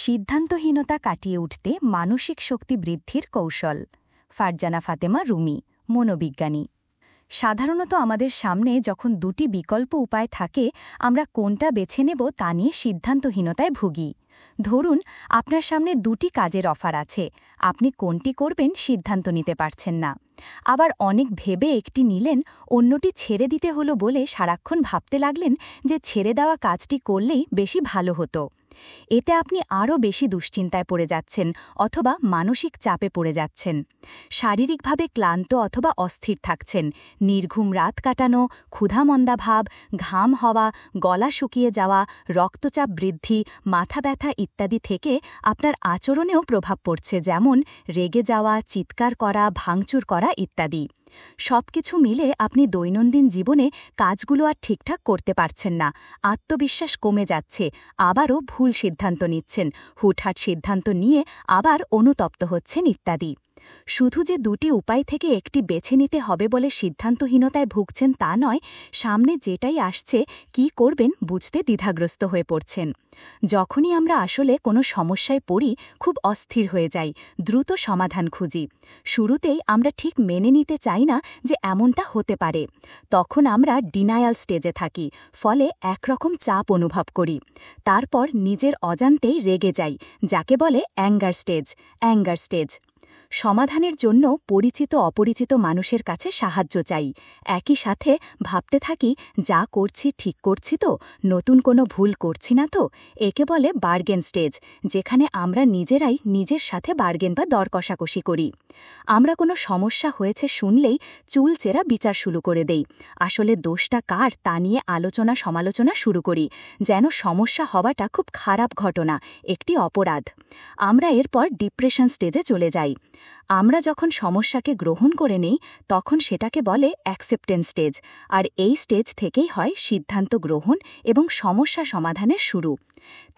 সিদ্ধান্তহীনতা কাটিয়ে উঠতে মানসিক শক্তি বৃদ্ধির কৌশল। ফারজানা ফাতেমা রুমি, মনোবিজ্ঞানী। সাধারণত আমাদের সামনে যখন দুটি বিকল্প উপায় থাকে, আমরা কোনটা বেছে নেব তা নিয়ে সিদ্ধান্তহীনতায় ভুগি। ধরুন, আপনার সামনে দুটি কাজের অফার আছে, আপনি কোনটি করবেন সিদ্ধান্ত নিতে পারছেন না। আবার অনেক ভেবে একটি নিলেন, অন্যটি ছেড়ে দিতে হলো বলে সারাক্ষণ ভাবতে লাগলেন যে ছেড়ে দেওয়া কাজটি করলেই বেশি ভালো হতো। এতে আপনি আরও বেশি দুশ্চিন্তায় পড়ে যাচ্ছেন অথবা মানসিক চাপে পড়ে যাচ্ছেন। শারীরিকভাবে ক্লান্ত অথবা অস্থির থাকছেন, নির্ঘুম রাত কাটানো, ক্ষুধামন্দা ভাব, ঘাম হওয়া, গলা শুকিয়ে যাওয়া, রক্তচাপ বৃদ্ধি, মাথা ব্যথা ইত্যাদি থেকে আপনার আচরণেও প্রভাব পড়ছে, যেমন রেগে যাওয়া, চিৎকার করা, ভাঙচুর করা ইত্যাদি। সবকিছু মিলে আপনি দৈনন্দিন জীবনে কাজগুলো আর ঠিকঠাক করতে পারছেন না, আত্মবিশ্বাস কমে যাচ্ছে, আবারও ভুল সিদ্ধান্ত নিচ্ছেন, হুটহাট সিদ্ধান্ত নিয়ে আবার অনুতপ্ত হচ্ছেন ইত্যাদি। শুধু যে দুটি উপায় থেকে একটি বেছে নিতে হবে বলে সিদ্ধান্তহীনতায় ভুগছেন তা নয়, সামনে যেটাই আসছে কি করবেন বুঝতে দ্বিধাগ্রস্ত হয়ে পড়ছেন। যখনই আমরা আসলে কোনো সমস্যায় পড়ি, খুব অস্থির হয়ে যাই, দ্রুত সমাধান খুঁজি। শুরুতেই আমরা ঠিক মেনে নিতে চাই না যে এমনটা হতে পারে। তখন আমরা ডিনায়াল স্টেজে থাকি, ফলে একরকম চাপ অনুভব করি। তারপর নিজের অজান্তেই রেগে যাই, যাকে বলে অ্যাঙ্গার স্টেজ। সমাধানের জন্য পরিচিত অপরিচিত মানুষের কাছে সাহায্য চাই। একই সাথে ভাবতে থাকি, যা করছি ঠিক করছি তো, নতুন কোনো ভুল করছি না তো। একে বলে বার্গেন স্টেজ, যেখানে আমরা নিজেরাই নিজের সাথে বার্গেন বা দর কষাকষি করি। আমরা কোনো সমস্যা হয়েছে শুনলেই চুলচেরা বিচার শুরু করে দেই। আসলে দোষটা কার তা নিয়ে আলোচনা সমালোচনা শুরু করি, যেন সমস্যা হওয়াটা খুব খারাপ ঘটনা, একটি অপরাধ। আমরা এরপর ডিপ্রেশন স্টেজে চলে যাই। আমরা যখন সমস্যাকে গ্রহণ করে নেই, তখন সেটাকে বলে অ্যাকসেপ্টেন্স স্টেজ, আর এই স্টেজ থেকেই হয় সিদ্ধান্ত গ্রহণ এবং সমস্যা সমাধানের শুরু।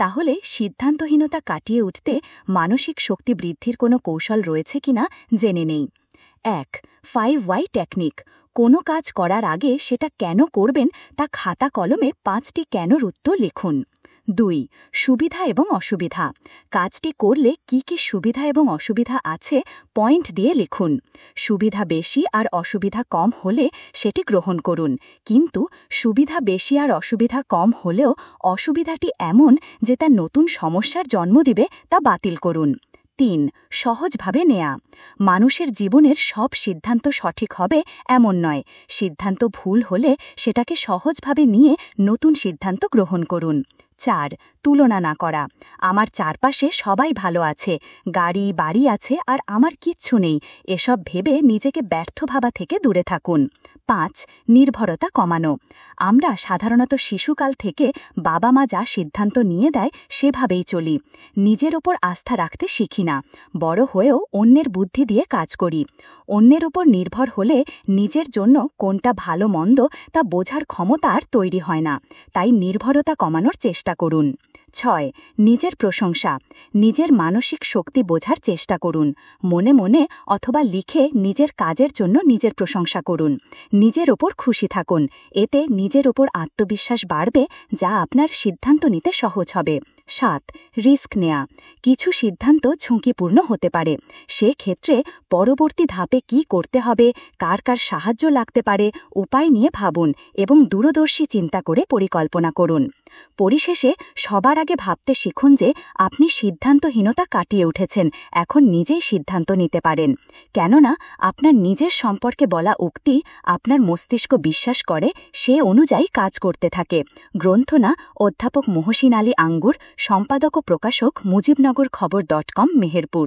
তাহলে সিদ্ধান্তহীনতা কাটিয়ে উঠতে মানসিক শক্তি বৃদ্ধির কোনো কৌশল রয়েছে কিনা জেনে নেই। ১. 5 টেকনিক। কোনো কাজ করার আগে সেটা কেন করবেন তা খাতা কলমে 5টি কেনর উত্তর লিখুন। ২. সুবিধা এবং অসুবিধা। কাজটি করলে কি কি সুবিধা এবং অসুবিধা আছে পয়েন্ট দিয়ে লিখুন। সুবিধা বেশি আর অসুবিধা কম হলে সেটি গ্রহণ করুন, কিন্তু সুবিধা বেশি আর অসুবিধা কম হলেও অসুবিধাটি এমন যে তা নতুন সমস্যার জন্ম দিবে, তা বাতিল করুন। ৩. সহজভাবে নেয়া। মানুষের জীবনের সব সিদ্ধান্ত সঠিক হবে এমন নয়। সিদ্ধান্ত ভুল হলে সেটাকে সহজভাবে নিয়ে নতুন সিদ্ধান্ত গ্রহণ করুন। ৪. তুলনা না করা। আমার চারপাশে সবাই ভালো আছে, গাড়ি বাড়ি আছে, আর আমার কিচ্ছু নেই, এসব ভেবে নিজেকে ব্যর্থ ভাবা থেকে দূরে থাকুন। ৫. নির্ভরতা কমানো। আমরা সাধারণত শিশুকাল থেকে বাবা মা যা সিদ্ধান্ত নিয়ে দেয় সেভাবেই চলি। নিজের ওপর আস্থা রাখতে শিখি না। বড় হয়েও অন্যের বুদ্ধি দিয়ে কাজ করি। অন্যের ওপর নির্ভর হলে নিজের জন্য কোনটা ভালো মন্দ তা বোঝার ক্ষমতা আর তৈরি হয় না। তাই নির্ভরতা কমানোর চেষ্টা করুন। ৬. নিজের প্রশংসা। নিজের মানসিক শক্তি বোঝার চেষ্টা করুন। মনে মনে অথবা লিখে নিজের কাজের জন্য নিজের প্রশংসা করুন। নিজের ওপর খুশি থাকুন, এতে নিজের ওপর আত্মবিশ্বাস বাড়বে, যা আপনার সিদ্ধান্ত নিতে সহজ হবে। ৭. রিস্ক নেয়া। কিছু সিদ্ধান্ত ঝুঁকিপূর্ণ হতে পারে। সেক্ষেত্রে পরবর্তী ধাপে কি করতে হবে, কার কার সাহায্য লাগতে পারে, উপায় নিয়ে ভাবুন এবং দূরদর্শী চিন্তা করে পরিকল্পনা করুন। পরিশেষে সবার আগে ভাবতে শিখুন যে আপনি সিদ্ধান্তহীনতা কাটিয়ে উঠেছেন, এখন নিজেই সিদ্ধান্ত নিতে পারেন। কেননা আপনার নিজের সম্পর্কে বলা উক্তি আপনার মস্তিষ্ক বিশ্বাস করে, সে অনুযায়ী কাজ করতে থাকে। গ্রন্থনা অধ্যাপক মহসিন আলী আঙ্গুর, সম্পাদক ও প্রকাশক মুজিবনগর খবর.com, মেহেরপুর।